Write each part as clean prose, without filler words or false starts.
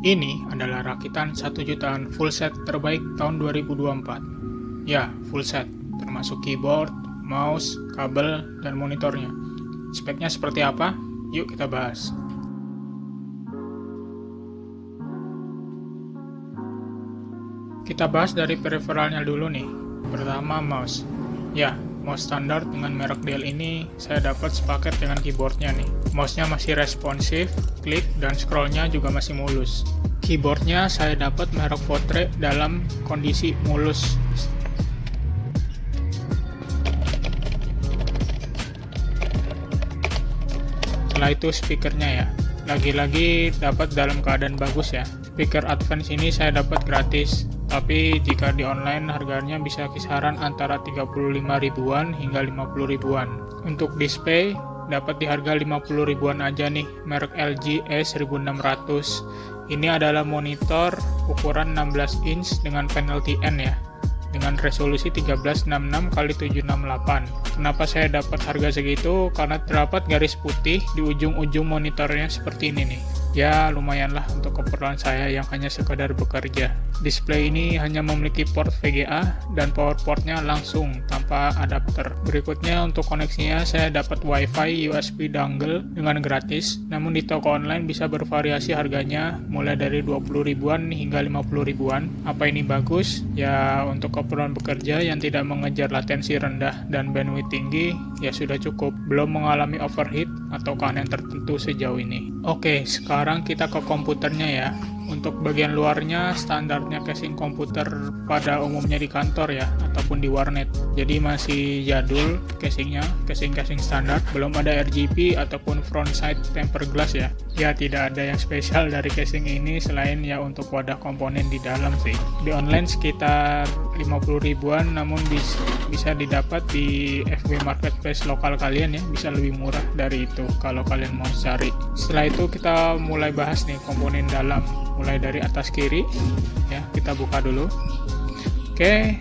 Ini adalah rakitan 1 jutaan full set terbaik tahun 2024. Ya, full set, termasuk keyboard, mouse, kabel, dan monitornya. Speknya seperti apa? Yuk kita bahas. Kita bahas dari periferalnya dulu nih. Pertama, mouse. Ya, mouse standar dengan merek Dell ini saya dapat sepaket dengan keyboardnya nih. Mouse-nya masih responsif, klik dan scrollnya juga masih mulus. Keyboardnya saya dapat merek Votre dalam kondisi mulus. Setelah itu speakernya ya, lagi-lagi dapat dalam keadaan bagus ya. Speaker Advance ini saya dapat gratis, tapi jika di online harganya bisa kisaran antara 35 ribuan hingga 50 ribuan. Untuk display dapat di harga 50 ribuan aja nih, merek LG E1600. Ini adalah monitor ukuran 16 inch dengan panel TN ya, dengan resolusi 1366x768. Kenapa saya dapat harga segitu? Karena terdapat garis putih di ujung-ujung monitornya seperti ini nih. Ya lumayan lah untuk keperluan saya yang hanya sekadar bekerja. Display ini hanya memiliki port VGA dan power portnya langsung tanpa adapter. Berikutnya untuk koneksinya saya dapat WiFi USB dongle dengan gratis. Namun di toko online bisa bervariasi harganya mulai dari 20 ribuan hingga 50 ribuan. Apa ini bagus? Ya untuk keperluan bekerja yang tidak mengejar latensi rendah dan bandwidth tinggi ya sudah cukup. Belum mengalami overheat atau keanehan tertentu sejauh ini. Oke, sekarang kita ke komputernya ya. Untuk bagian luarnya standarnya casing komputer pada umumnya di kantor ya, ataupun di warnet. Jadi masih jadul casingnya, casing standar, belum ada RGB ataupun frontside tempered glass ya. Ya tidak ada yang spesial dari casing ini selain ya untuk wadah komponen di dalam sih. Di online sekitar 50 ribuan, namun bisa didapat di FB Marketplace lokal kalian ya, bisa lebih murah dari itu kalau kalian mau cari. Setelah itu kita mulai bahas nih komponen dalam. Mulai dari atas kiri ya, kita buka dulu. Oke,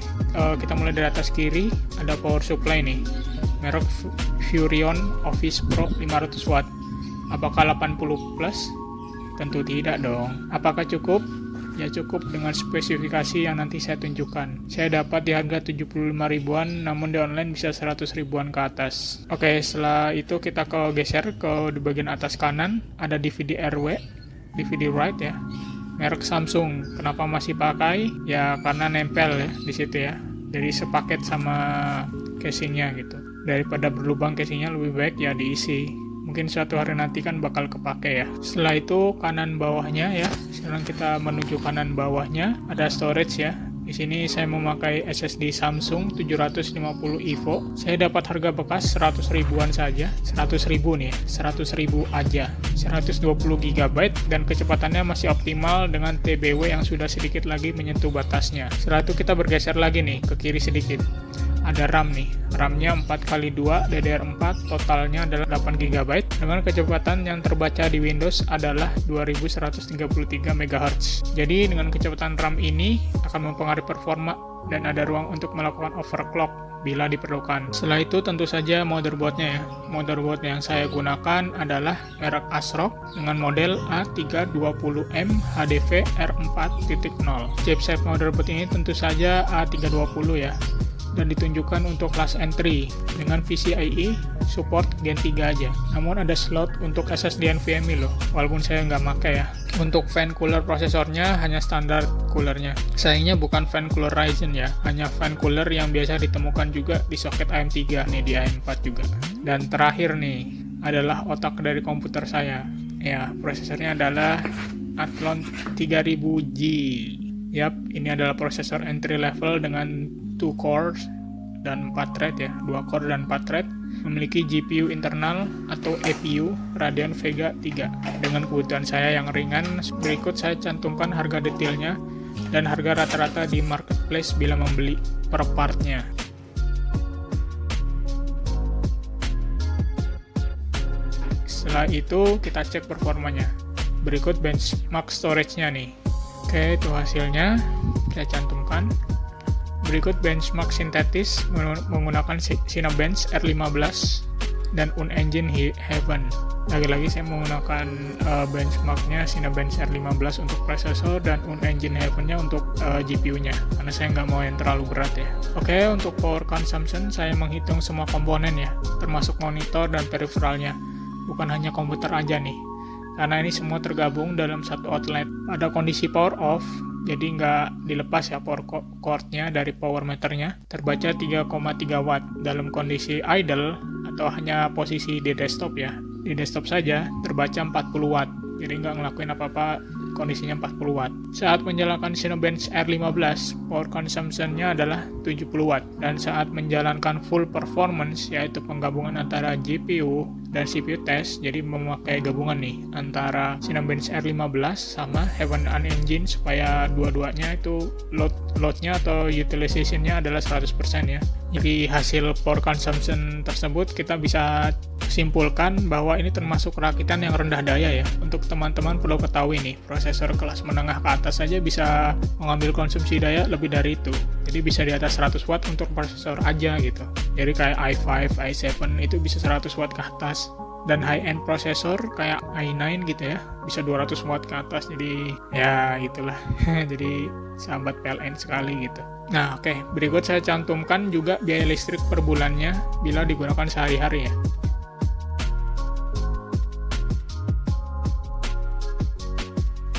kita mulai dari atas kiri, ada power supply nih, merek Furrion Office Pro 500 watt. Apakah 80 plus? Tentu tidak dong. Apakah cukup? Ya cukup dengan spesifikasi yang nanti saya tunjukkan. Saya dapat di harga 75 ribuan, namun di online bisa 100 ribuan ke atas. Oke, setelah itu kita geser ke di bagian atas kanan, ada DVD RW, DVD right ya, merek Samsung. Kenapa masih pakai? Ya karena nempel ya di situ ya. Jadi sepaket sama casingnya gitu. Daripada berlubang casingnya lebih baik ya diisi. Mungkin suatu hari nanti kan bakal kepake ya. Setelah itu kanan bawahnya ya. Sekarang kita menuju kanan bawahnya, ada storage ya. Di sini saya memakai SSD Samsung 750 EVO. Saya dapat harga bekas 100 ribuan saja. 100 ribu nih, 100 ribu aja. 120 GB dan kecepatannya masih optimal dengan TBW yang sudah sedikit lagi menyentuh batasnya. Setelah itu kita bergeser lagi nih ke kiri sedikit. Ada RAM nih, RAM-nya 4x2 DDR4, totalnya adalah 8 GB dengan kecepatan yang terbaca di Windows adalah 2133 MHz. Jadi dengan kecepatan RAM ini akan mempengaruhi performa dan ada ruang untuk melakukan overclock bila diperlukan. Setelah itu tentu saja motherboardnya ya. Motherboard yang saya gunakan adalah merek ASRock dengan model A320M HDV R4.0. Chipset motherboard ini tentu saja A320 ya, dan ditunjukkan untuk kelas entry dengan PCIe support Gen 3 aja. Namun ada slot untuk SSD NVMe loh, walaupun saya nggak pakai ya. Untuk fan cooler prosesornya hanya standar coolernya. Sayangnya bukan fan cooler Ryzen ya, hanya fan cooler yang biasa ditemukan juga di soket AM3 nih, di AM4 juga. Dan terakhir nih adalah otak dari komputer saya. Ya, prosesornya adalah Athlon 3000G. Yap, ini adalah prosesor entry level dengan 2 cores dan 4 thread ya, 2 core dan 4 thread, memiliki GPU internal atau APU Radeon Vega 3 dengan kebutuhan saya yang ringan. Berikut saya cantumkan harga detailnya dan harga rata-rata di marketplace bila membeli per partnya. Setelah itu kita cek performanya. Berikut benchmark storage-nya nih. Oke, itu hasilnya saya cantumkan. Berikut benchmark sintetis menggunakan Cinebench R15 dan Unengine Heaven. Lagi-lagi saya menggunakan benchmarknya Cinebench R15 untuk prosesor dan Unengine Heaven-nya untuk GPU-nya, karena saya nggak mau yang terlalu berat ya. Oke, untuk power consumption saya menghitung semua komponen ya, termasuk monitor dan peripheralnya, bukan hanya komputer aja nih, karena ini semua tergabung dalam satu outlet. Pada kondisi power off, jadi nggak dilepas ya power cord-nya dari power meternya, terbaca 3,3 watt. Dalam kondisi idle atau hanya posisi di desktop ya, di desktop saja terbaca 40 watt, jadi nggak ngelakuin apa-apa, kondisinya 40 watt. Saat menjalankan Cinebench R15, power consumption-nya adalah 70 watt, dan saat menjalankan full performance, yaitu penggabungan antara GPU dan CPU test, jadi memakai gabungan nih antara Cinebench R15 sama Heaven Unengine supaya dua-duanya itu load-nya atau utilization-nya adalah 100% ya. Jadi hasil power consumption tersebut kita bisa simpulkan bahwa ini termasuk rakitan yang rendah daya ya. Untuk teman-teman perlu ketahui nih, prosesor kelas menengah ke atas saja bisa mengambil konsumsi daya lebih dari itu. Jadi bisa di atas 100 watt untuk prosesor aja gitu. Jadi kayak i5, i7 itu bisa 100 watt ke atas. Dan high-end prosesor kayak i9 gitu ya, bisa 200 watt ke atas. Jadi ya gitulah. Jadi sahabat PLN sekali gitu. Nah oke, berikut saya cantumkan juga biaya listrik per bulannya bila digunakan sehari-hari ya.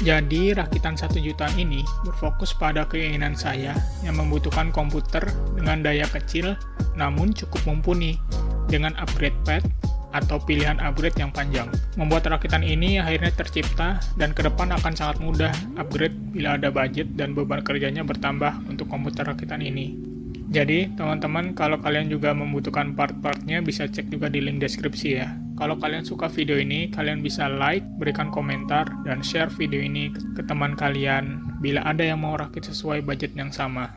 Jadi rakitan 1 jutaan ini berfokus pada keinginan saya yang membutuhkan komputer dengan daya kecil namun cukup mumpuni dengan upgrade path atau pilihan upgrade yang panjang. Membuat rakitan ini akhirnya tercipta dan ke depan akan sangat mudah upgrade bila ada budget dan beban kerjanya bertambah untuk komputer rakitan ini. Jadi teman-teman, kalau kalian juga membutuhkan part-partnya bisa cek juga di link deskripsi ya. Kalau kalian suka video ini, kalian bisa like, berikan komentar, dan share video ini ke teman kalian bila ada yang mau rakit sesuai budget yang sama.